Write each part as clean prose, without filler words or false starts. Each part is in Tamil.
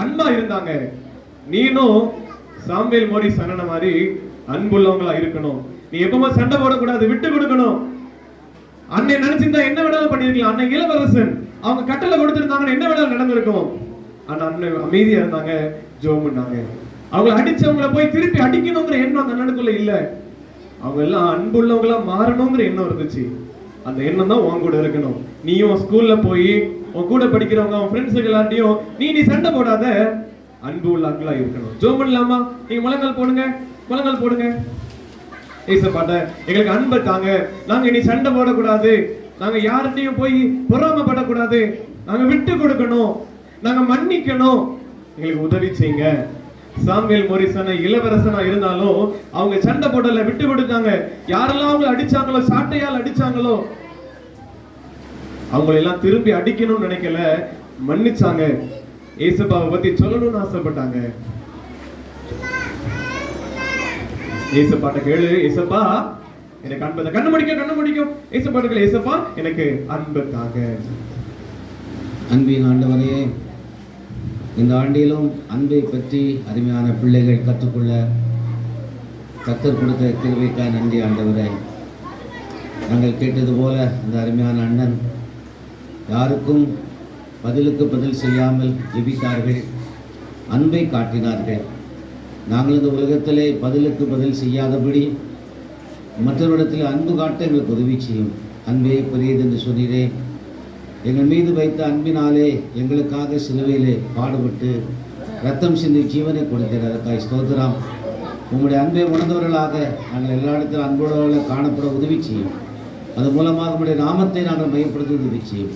அன்பா இருந்தாங்க. நீனும் சாமுவேல் மோரி சொன்ன மாதிரி அன்புள்ளவங்களா இருக்கணும். நீ எப்பவுமே சண்டை போடக்கூடாது, விட்டு கொடுக்கணும். அண்ணன் நினைச்சிருந்தா என்ன வேணாலும் பண்ணிருக்கலாம். அண்ணன் இளவரசன், அவங்க கட்டளை கொடுத்திருந்தாங்கன்னு என்ன வேணாலும் நடந்திருக்கும். ஆனா அண்ணன் அமைதியா இருந்தாங்க, ஜெபம் பண்ணாங்க. அவங்களை அடிச்சவங்களை போய் திருப்பி அடிக்கணுங்கிற எண்ணம் அந்த அண்ணனுக்குள்ள இல்ல. அவங்க எல்லாம் அன்புள்ளவங்களா மாறணுங்கிற எண்ணம் இருந்துச்சு. அந்த எண்ணம் தான் உன் கூட இருக்கணும். நீயும் ஸ்கூல்ல போய் உன் கூட படிக்கிறவங்க, உன் ஃப்ரெண்ட்ஸுக்கு எல்லாத்தையும் நீ சண்டை போடாத, அன்பு உள்ளவங்களா இருக்கணும். ஜெபம் பண்ணலாமா? நீங்க முழங்கால் போடுங்க, முழங்கால் போடுங்க. ஏசப்பாட்ட எங்களுக்கு அன்பை தாங்க. நாங்க இனி சண்டை போடக்கூடாது, நாங்க யார்கிட்டையும் போய் பொறாமப்படக்கூடாது, நாங்க விட்டு கொடுக்கணும், நாங்க மன்னிக்கணும், எங்களுக்கு உதவி செய்யுங்க. சாமுவேல் மோரிசன இளவரசனா இருந்தாலும் அவங்க சண்டை போடல, விட்டு கொடுத்தாங்க. யாரெல்லாம் அவங்களை அடிச்சாங்களோ, சாட்டையால் அடிச்சாங்களோ, அவங்களை எல்லாம் திருப்பி அடிக்கணும்னு நினைக்கல, மன்னிச்சாங்க. ஏசப்பாவை பத்தி சொல்லணும்னு ஆசைப்பட்டாங்க. ஏசப்பாட்ட கேளு, ஏசப்பா எனக்கு அன்பை, கண்ணு முடிக்கும். ஏசப்பாட்ட கேளு, ஏசப்பா எனக்கு அன்பை தாங்க. அன்பின் ஆண்டவரே, இந்த ஆண்டிலும் அன்பை பற்றி அருமையான பிள்ளைகள் கற்றுக்கொள்ள கற்றுக் கொடுத்த கிருபைக்காய் நன்றி ஆண்டவரே. நாங்கள் கேட்டது போல இந்த அருமையான அண்ணன் யாருக்கும் பதிலுக்கு பதில் செய்யாமல் ஜெபித்தார்கள், அன்பை காட்டினார்கள். நாங்கள் இந்த உலகத்திலே பதிலுக்கு பதில் செய்யாதபடி மற்றவரிடத்தில் அன்பு காட்ட எங்களுக்கு உதவி செய்யும். அன்பே பெரியது என்று சொன்னீரே. எங்கள் மீது வைத்த அன்பினாலே எங்களுக்காக சிலுவையிலே பாடுபட்டு ரத்தம் சிந்தி ஜீவனை கொடுத்தீர். அதற்காக ஸ்தோத்திரம். உங்களுடைய அன்பை உணர்ந்தவர்களாக நாங்கள் எல்லா இடத்திலும் அன்போடு காணப்பட உதவி செய்யும். அது மூலமாக உங்களுடைய நாமத்தை நாங்கள் மையப்படுத்த உதவி செய்யும்.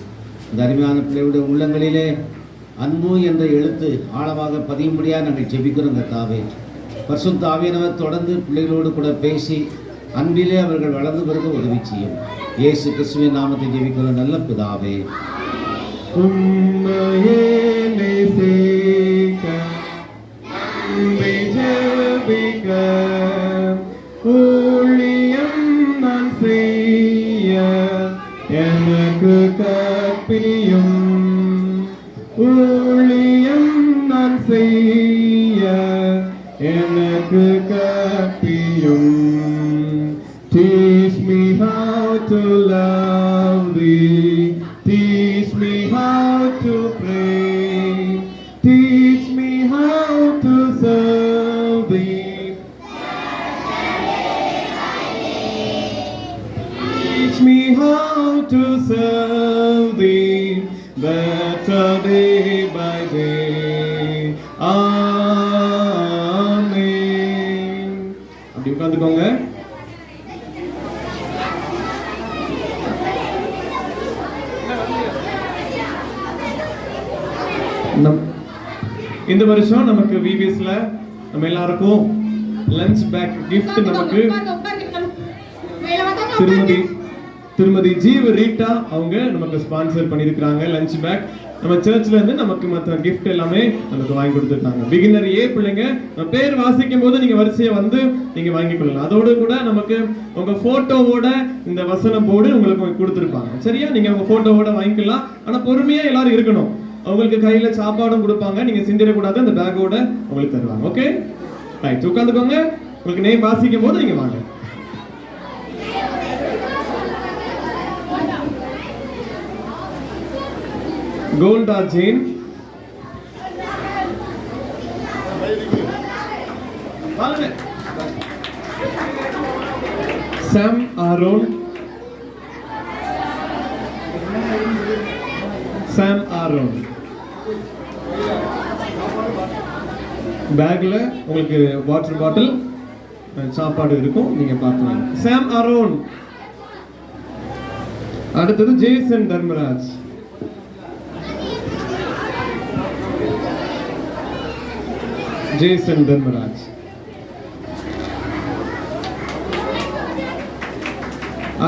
இந்த அருமையான பிள்ளைகளுடைய உள்ளங்களிலே அன்பு என்ற எழுத்து ஆழமாக பதியும்படியாக நாங்கள் ஜெபிக்கிறோம். கர்த்தாவே, பரிசுத்த ஆவியானவர் தொடர்ந்து பிள்ளைகளோடு கூட பேசி அன்பிலே அவர்கள் வளர்ந்து பிறகு உதவி செய்யும். இயேசு கிறிஸ்துவின் நாமத்தை ஜெபிக்கிறோம் நல்ல பிதாவே. எனக்கு கற்பியும், ஊழியம் நான் செய்ய எனக்கு கற்பியும். Teach me how to love thee, teach me how to pray, teach me how to serve thee, teach me how to serve thee better day by day. Amen. அப்படி உட்கார்ந்துக்கோங்க. இந்த வருஷம் நமக்கு விவிஎஸ்ல நம்ம எல்லாருக்கும் லஞ்ச் பேக் gift நமக்கு திருமதி ஜீவ் ரீட்டா அவங்க நமக்கு ஸ்பான்சர் பண்ணியிருக்காங்க. லஞ்ச் பேக் நம்ம சர்ச்ல இருந்து நமக்கு மற்ற gift எல்லாமே நமக்கு வாங்கி கொடுத்துருக்காங்க. பிகினர் ஏ பிள்ளைங்க பேர் வாசிக்கும் போது நீங்க வரிசையை வந்து நீங்க வாங்கி கொள்ளலாம். அதோடு கூட நமக்கு உங்க போட்டோவோட இந்த வசன போர்டு உங்களுக்கு கொடுத்துருப்பாங்க. சரியா? நீங்க உங்க போட்டோவோட வாங்கிக்கலாம். ஆனா பொறுமையா எல்லாரும் இருக்கணும். உங்களுக்கு கையில சாப்பாடும் கொடுப்பாங்க, நீங்க சிந்திரக்கூடாது. அந்த பேக்கோட உங்களுக்கு தருவாங்க. ஓகே ரைட், உட்காந்துக்கோங்க. உங்களுக்கு நேம் வாசிக்கும் போது நீங்க வாங்க. Golda Jain, Sam Aaron, Sam Aaron. பேக்ல உங்களுக்கு வாட்டர் பாட்டில், சாப்பாடு இருக்கும், நீங்க பார்க்கலாம். Sam Aaron. அடுத்தது ஜேசன் தர்மராஜ். ஜேசன் தர்மராஜ்.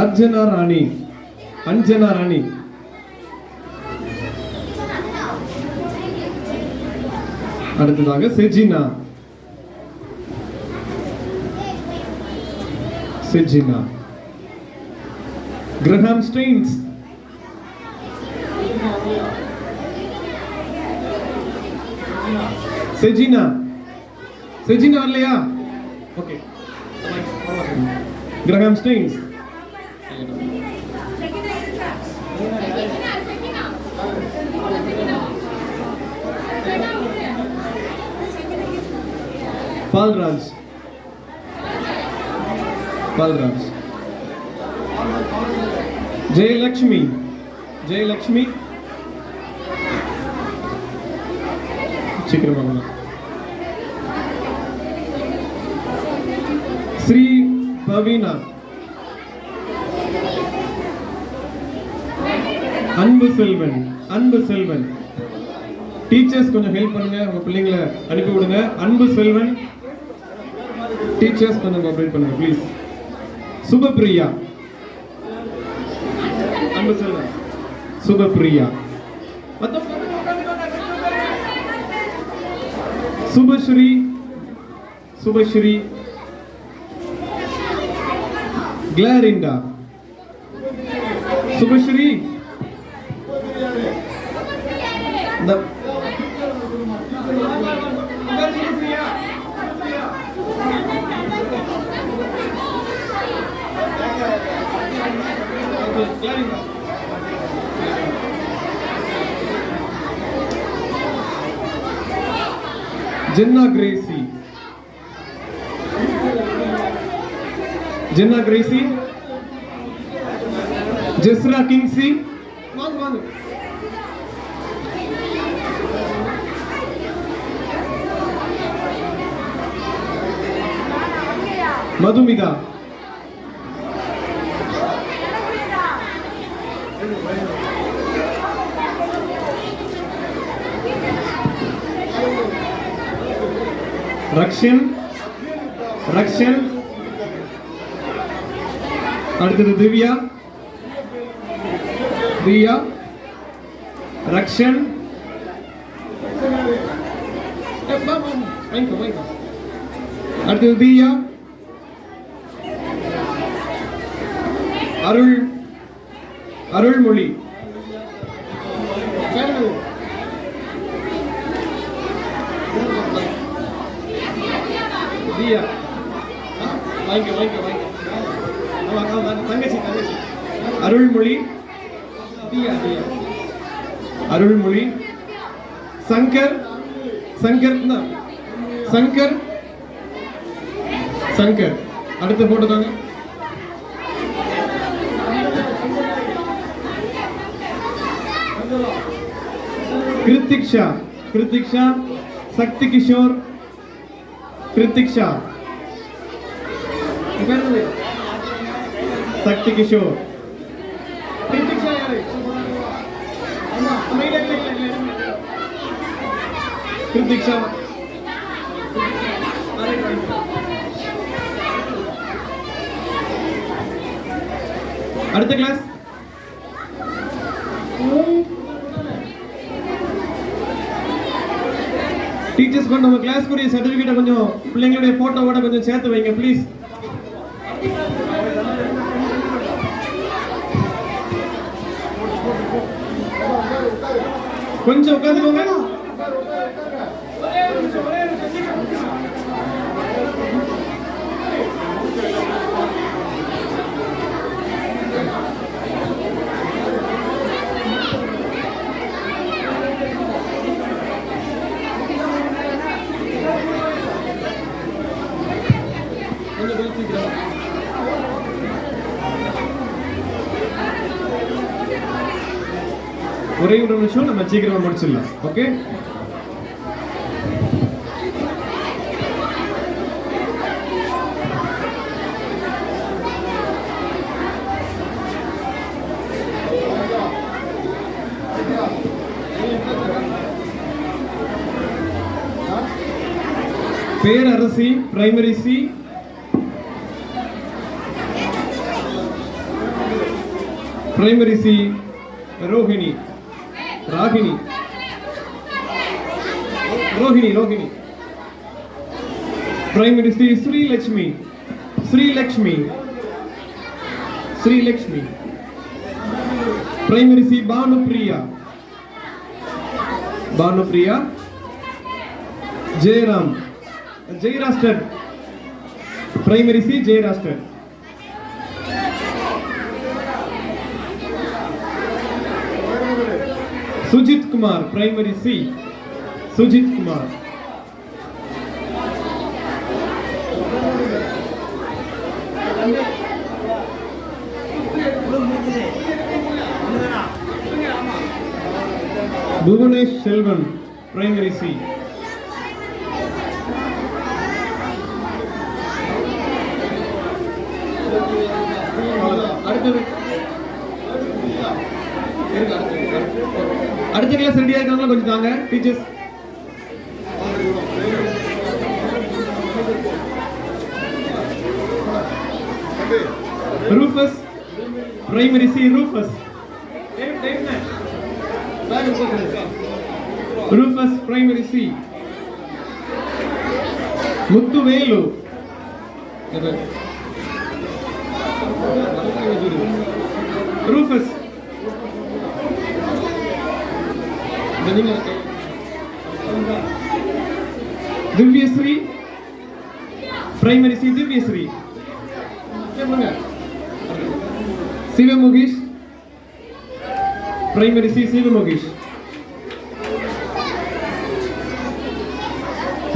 அர்ஜனா ராணி, அஞ்சனா ராணி. அடுத்ததாக செஜினா, செஜினா. கிரஹாம் ஸ்டெயின்ஸ், செஜினா செஜினா வரலையா? Okay. Graham Staines. Palraj. Palraj. Jayalakshmi. Jayalakshmi. சீக்கிரமா. ஸ்ரீ பவீனா. அன்பு செல்வன். அன்பு செல்வன். டீச்சர்ஸ் கொஞ்சம் ஹெல்ப் பண்ணுங்க, உங்க பிள்ளைங்களை அனுப்பி விடுங்க. அன்பு செல்வன். டீச்சர்ஸ் கொஞ்சம் கோஆபரேட் பண்ணுங்க ப்ளீஸ். சுபப்பிரியா. அன்பு Selvan. Subhapriya. Subashree. Subashree. Clarinda. Subashree. ஜென்னா Crazy. ஜென்னா Crazy. ஜெஸ்ரா கிங்ஸி. வாங்க வாங்க. மதுமிதா. ரக்ஷன். ரக்ஷன். அடுத்தது திவ்யா. திவ்யா. ரக்ஷன். அடுத்தது திவ்யா. அருள். அருள்மொழி. தியா. வாங்க வாங்க வாங்க. தங்கச்சி தங்கச்சி. அருள்மொழி. தியா தியா. அருள்மொழி. சங்கர். சங்கர் தான். சங்கர். சங்கர். அடுத்த போட்டோ தாங்க. கிருத்திக்ஷா. கிருத்திக்ஷா. சக்தி கிஷோர். கிருத்திக்ஷா. சக்தி கிஷோர். கிருத்திக்ஷா யாரு? கிருத்திக்ஷா. அடுத்த கிளாஸ். டீச்சர்ஸ் கொண்டு நம்ம கிளாஸ் கூடிய சர்டிபிகேட்டை கொஞ்சம் பிள்ளைங்களுடைய போட்டோவோட கொஞ்சம் சேர்த்து வைங்க ப்ளீஸ். கொஞ்சம் உட்காந்துக்கோங்க. ஒரே ஒரு நிமிஷம், நம்ம சீக்கிரமா முடிச்சிடலாம். Okay, Perarasi primary C, primary C Rohini, Ragini, Rohini, Rohini, primary C Srilakshmi, Srilakshmi, Srilakshmi, primary C Bhanupriya, Bhanupriya, Jairam. Jairasted. Primary C, Jairasted. Sujit Kumar, Primary C. Sujit Kumar. Bhuvanesh Selvan, Primary C. அடுத்த கிளாஸ் ரெடியா இருக்காங்களா கொஞ்சம் தாங்க teachers. Rufus primary C. Rufus Rufus primary C. Muthuvelu Rufus. Divyasri primary C. Divyasri. Sivamukesh primary C. Sivamukesh.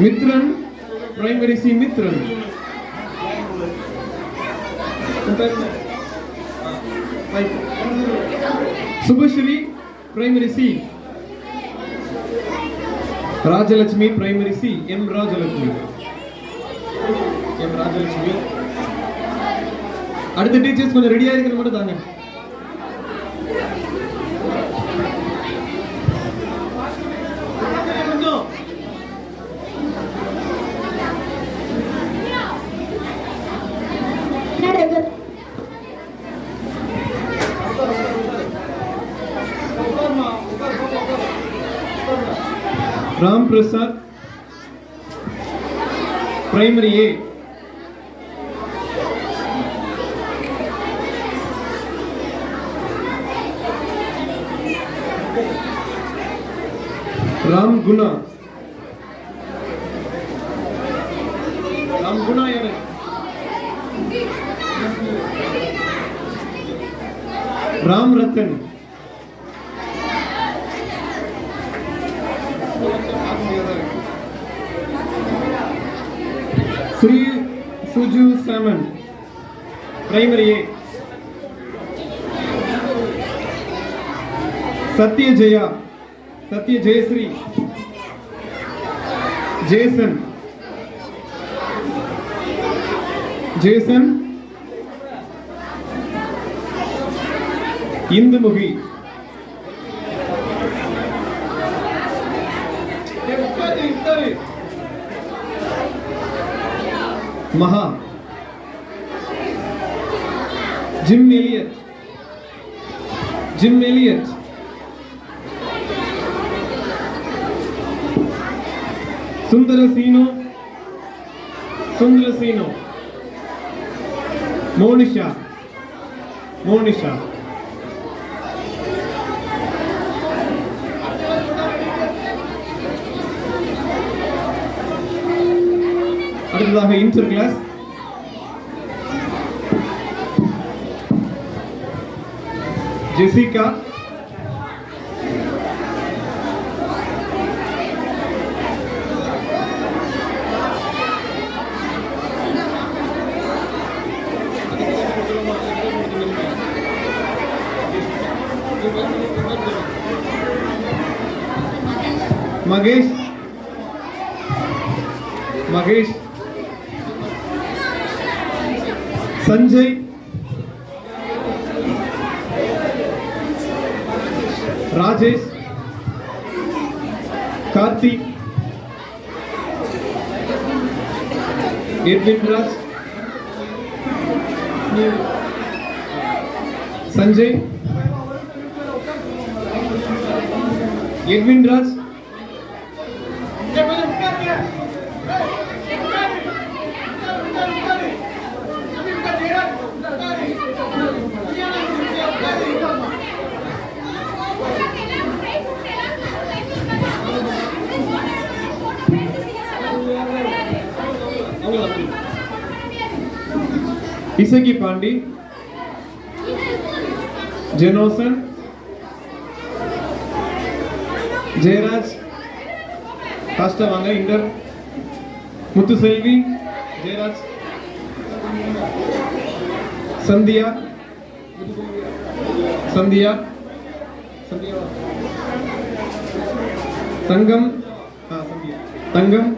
Mithran primary C. Mithran. Subhasri primary C. Rajalakshmi primary C. M Rajalakshmi. M Rajalakshmi. அடுத்த டீச்சர்ஸ் கொஞ்சம் ரெடியா இருக்கிறது மட்டும் தாங்க. Ram Prasad primary A. राम गुना. राम गुना यार. Ram Ratan. Sri Suju Simon primary A. Satya Jaya. Satya Jayasri. Jason. Jason. इंदुमुखी. Maha. Jim Elliot. Jim Elliot. Sundar Seeno. Sundar Seeno. Monisha. Monisha. அடுத்ததாக inter class. Jessica. Mahesh. Mahesh. Sanjay. Rajesh. Karthik. Edwin Raj. Sanjay. Edwin Raj. Isakki Pandi, Jenosan, Jayaraj, pastor வாங்க inter, Muthuselvi, Jayaraj, Sandhya, Sandhya, Thangam, Thangam,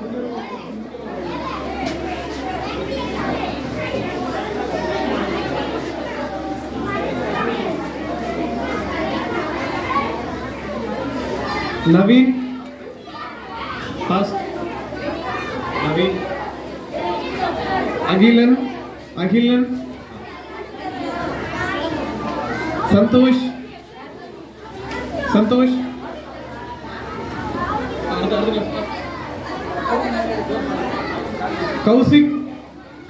Naveen, Naveen, Akilan, Akilan, Santhosh, Santhosh, Kausik,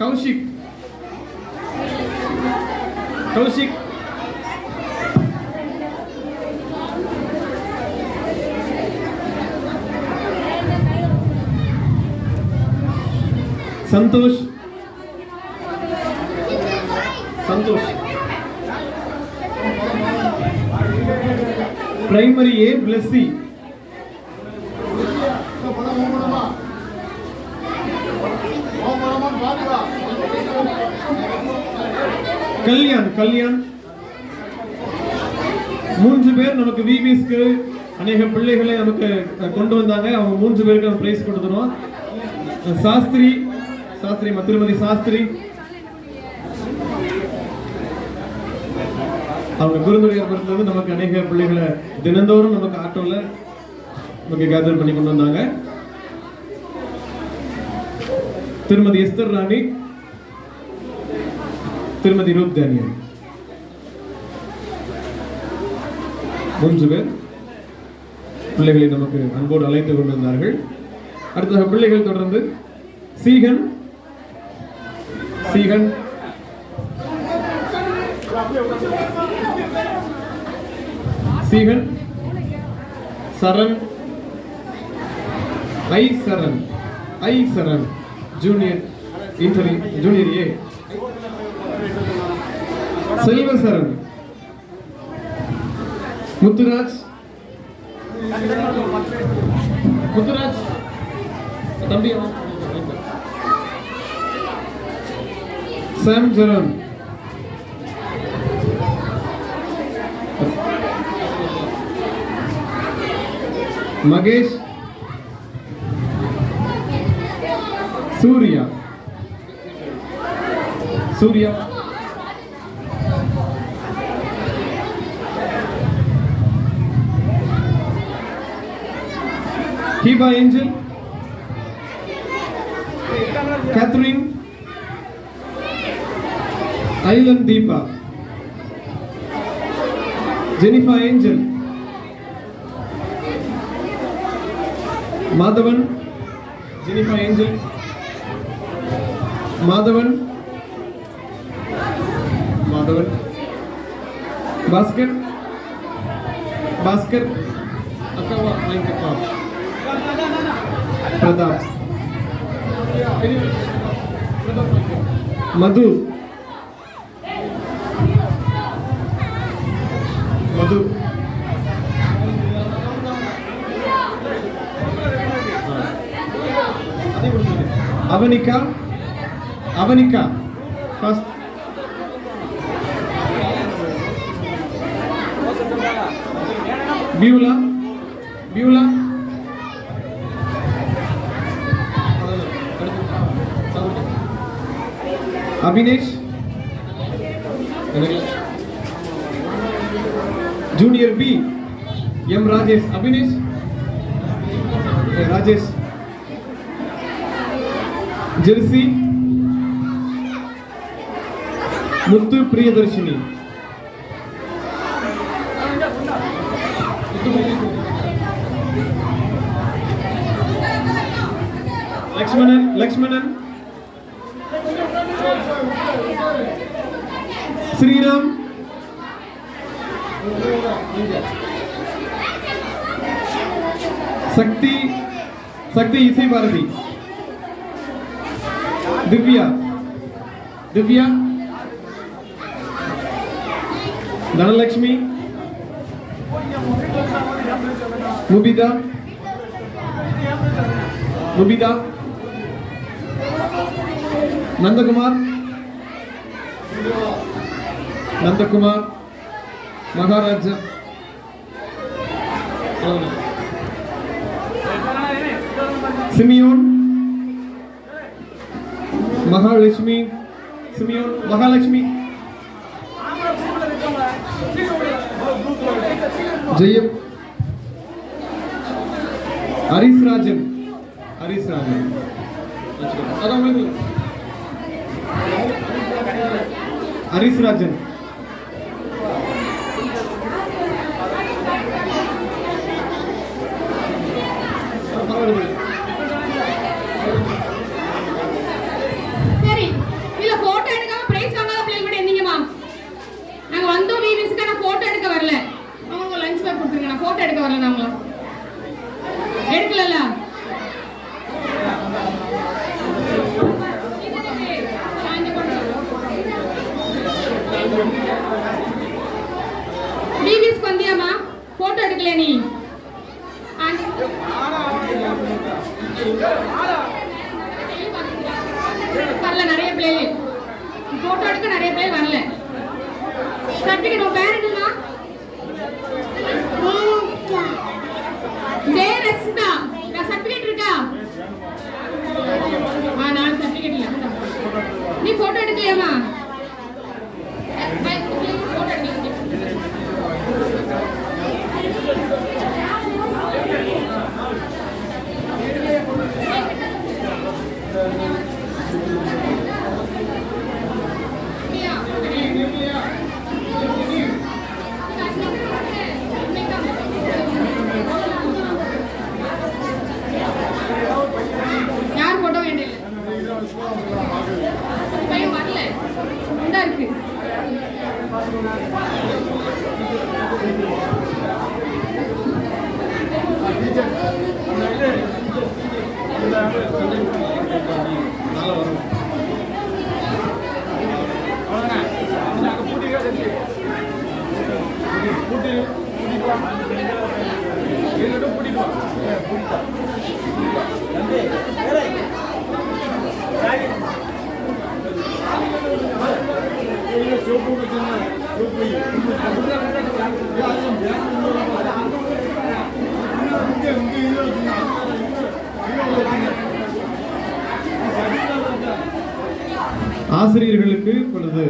Kaushik, Kaushik, Santhosh, Santhosh, primary A Blessy, Kalyan, Kalyan, மூன்று பேர் நமக்கு விபிஸ்க்கு अनेक பிள்ளைகளை நமக்கு கொண்டு வந்தாங்க. அவங்க மூன்று பேருக்கு நம்ம பிரைஸ் கொடுத்துறோம். சாஸ்திரி, சாஸ்திரி, திருமதி சாஸ்திரி, அவங்க குருந்துறையிலிருந்து நமக்கு அநேக பிள்ளைகளை தினந்தோறும் நமக்கு ஆட்டோல நமக்கு கேதர் பண்ணி கொண்டு வந்தாங்க. திருமதி எஸ்தர் ராணி, திருமதி ரூப் டேனியல், மூன்று பேர் பிள்ளைகளை நமக்கு அன்போடு அழைத்து கொண்டிருந்தார்கள். அடுத்த பிள்ளைகள் தொடர்ந்து சீகன், சீகன், சீகன், சரண், ஐ சரண், ஐ சரண், ஜூனியர் இன்டரி, ஜூனியர் ஏ, செல்வ சரண், முத்துராஜ், முத்துராஜ் தம்பி, Sam Jeran, Mahesh, Surya, Surya, Heeba Angel, Catherine, Ailan Deepa, Jenifa Angel, Madhavan, Jenifa Angel, Madhavan, Madhavan, Bhaskar, Bhaskar, அக்காவா வாங்கிக்கப்பா, Pratap, Madhu, Madhu, Avanika, Avanika first, Beulah, Beulah, Abinesh, junior B, M Rajesh, Abinesh, Rajesh, Jersey, Muthu Priyadharshini, Lakshmanan, Lakshmanan, Sriram, Sakthi, Sakthi Isai Bharathi, Divya, Divya, Dhanalakshmi, Mubitha, Nandakumar, Maharaja, Simeon, Mahalakshmi, Jayam, Harisrajan, Harisrajan, சரி, இல்ல போட்டோ எடுக்காம பிரைஸ் வாங்காத பிள்ளைங்க கூட எந்தீங்கம்மா? நாங்க வந்தோம் வீவர்ஸ்க்கு, நான் போட்டோ எடுக்க வரல. அவங்க லஞ்ச் பேக் கொடுத்துருங்க, நான் போட்டோ எடுக்க வரல. நாங்கள எடுக்கலல்ல. வீவர்ஸ்க்கு வந்தியாமா? போட்டோ எடுக்கல நீ? வரல நிறைய பிள்ளைகள் போட்டோ எடுக்க, நிறைய பிள்ளைகள் வரல. சர்டிபிகேட் உன் பேர் என்னமா? ஜெயரஸ்தா. சர்டிபிகேட் இருக்கா? 4 சர்டிபிகேட் இல்ல. நீ போட்டோ எடுக்கலையாமா? போட்டோ எடுக்கல. யார் போட்டோ வேண்டிய பையன் வரல. இந்தா இருக்கு. ஆசிரியர்களுக்கு இப்பொழுது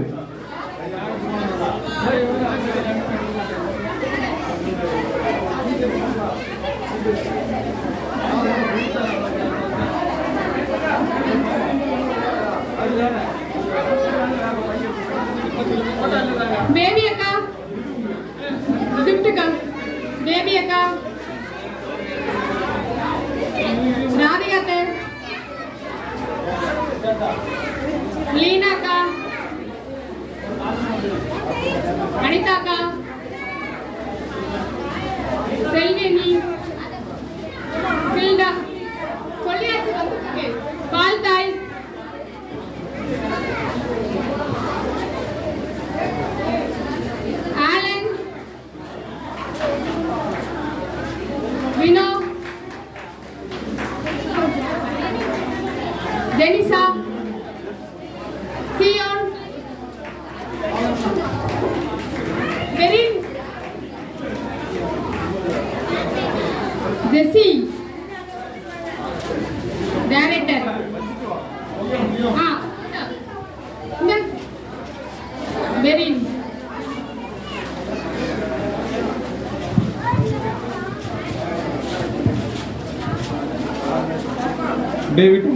பேபி அக்கா, கிஃப்ட் அக்கா, பேபி அக்கா, ராதிகா, லீனா அக்கா, அனிதா அக்கா, செல்வினி, பில்டா, சொல்லியாச்சு வந்துருக்கு. Paul Thai, Alan, Vino, Jenisa, Zion, Perin, Jessie, director, Perin, David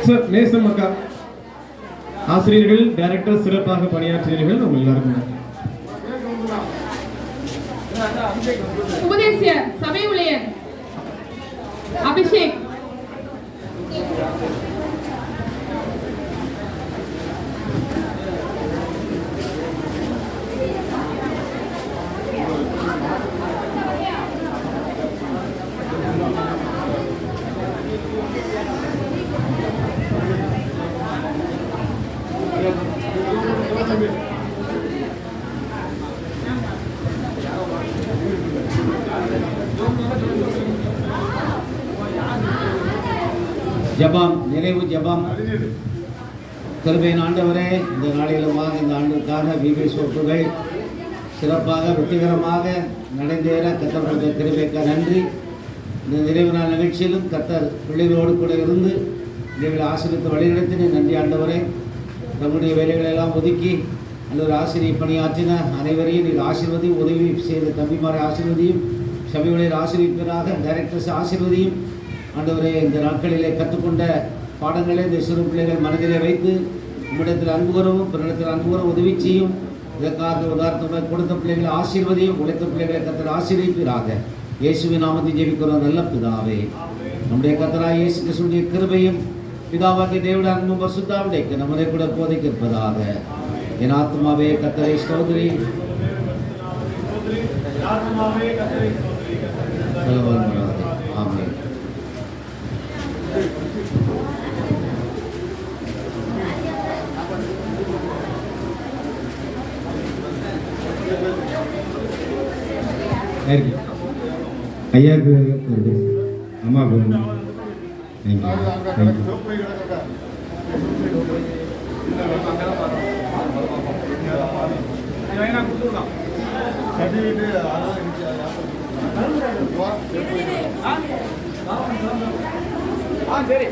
sir, Nesam அக்கா. ஆசிரியர்கள், டைரக்டர் சிறப்பாக பணியாற்றியீர்கள். உங்கள் எல்லாருக்கும் நன்றி. உபதேசியர், சபை ஊழியர் அபிஷேக், ஜெபம், நிறைவு ஜெபம். கிருபையின் ஆண்டவரே, இந்த நாளிலுமாக இந்த ஆண்டுக்காக விபிஎஸ் வகுப்புகள் சிறப்பாக வெற்றிகரமாக நடந்தேற கர்த்தர் கொடுத்த கிருபைக்கு நன்றி. இந்த நிறைவு நாள் நிகழ்ச்சியிலும் கர்த்தர் பிள்ளைகளோடு கூட இருந்து இவர்களை ஆசீர்வித்து வழிநடத்தின நன்றி ஆண்டவரே. நம்முடைய வேலைகளெல்லாம் ஒதுக்கி அல்லது ஆசிரியர் பணியாற்றின அனைவரையும் நீர் ஆசீர்வதியும், உதவி செய்த தம்பிமாரை ஆசீர்வதியும், சபைகளில் ஆசீர்விப்பதாக டைரக்டர்ஸ் ஆசீர்வதியும் ஆண்டவரே. இந்த நாட்களிலே கற்றுக்கொண்ட பாடங்களை இந்த சிறு பிள்ளைகள் மனதிலே வைத்து உம்மிடத்தில் அன்பு கூறவும் பிறனிடத்தில் அன்பு கூற உதவி செய்யும். இதற்காக உதாரணமாக கொடுத்த பிள்ளைகளை ஆசீர்வதியும், உழைத்த பிள்ளைகளை கர்த்தர் ஆசீர்வதிப்பீராக. இயேசுவின் நாமத்தை ஜெபிக்கிறோம் நல்ல பிதாவே. நம்முடைய கர்த்தராகிய இயேசு கிறிஸ்துவின் கிருபையும் பிதாவாகிய தேவனுடைய அன்பும் பரிசுத்தாவிடைக்கு நம்மளை கூட போதைக்கு இருப்பதாக. என் ஆத்மாவே கர்த்தரை ஸ்தோத்திரி. ஆமென். ஐயாவுக்கு ஒரு அம்மாவுக்கு தேங்க்யூ தேங்க்யூ. சரி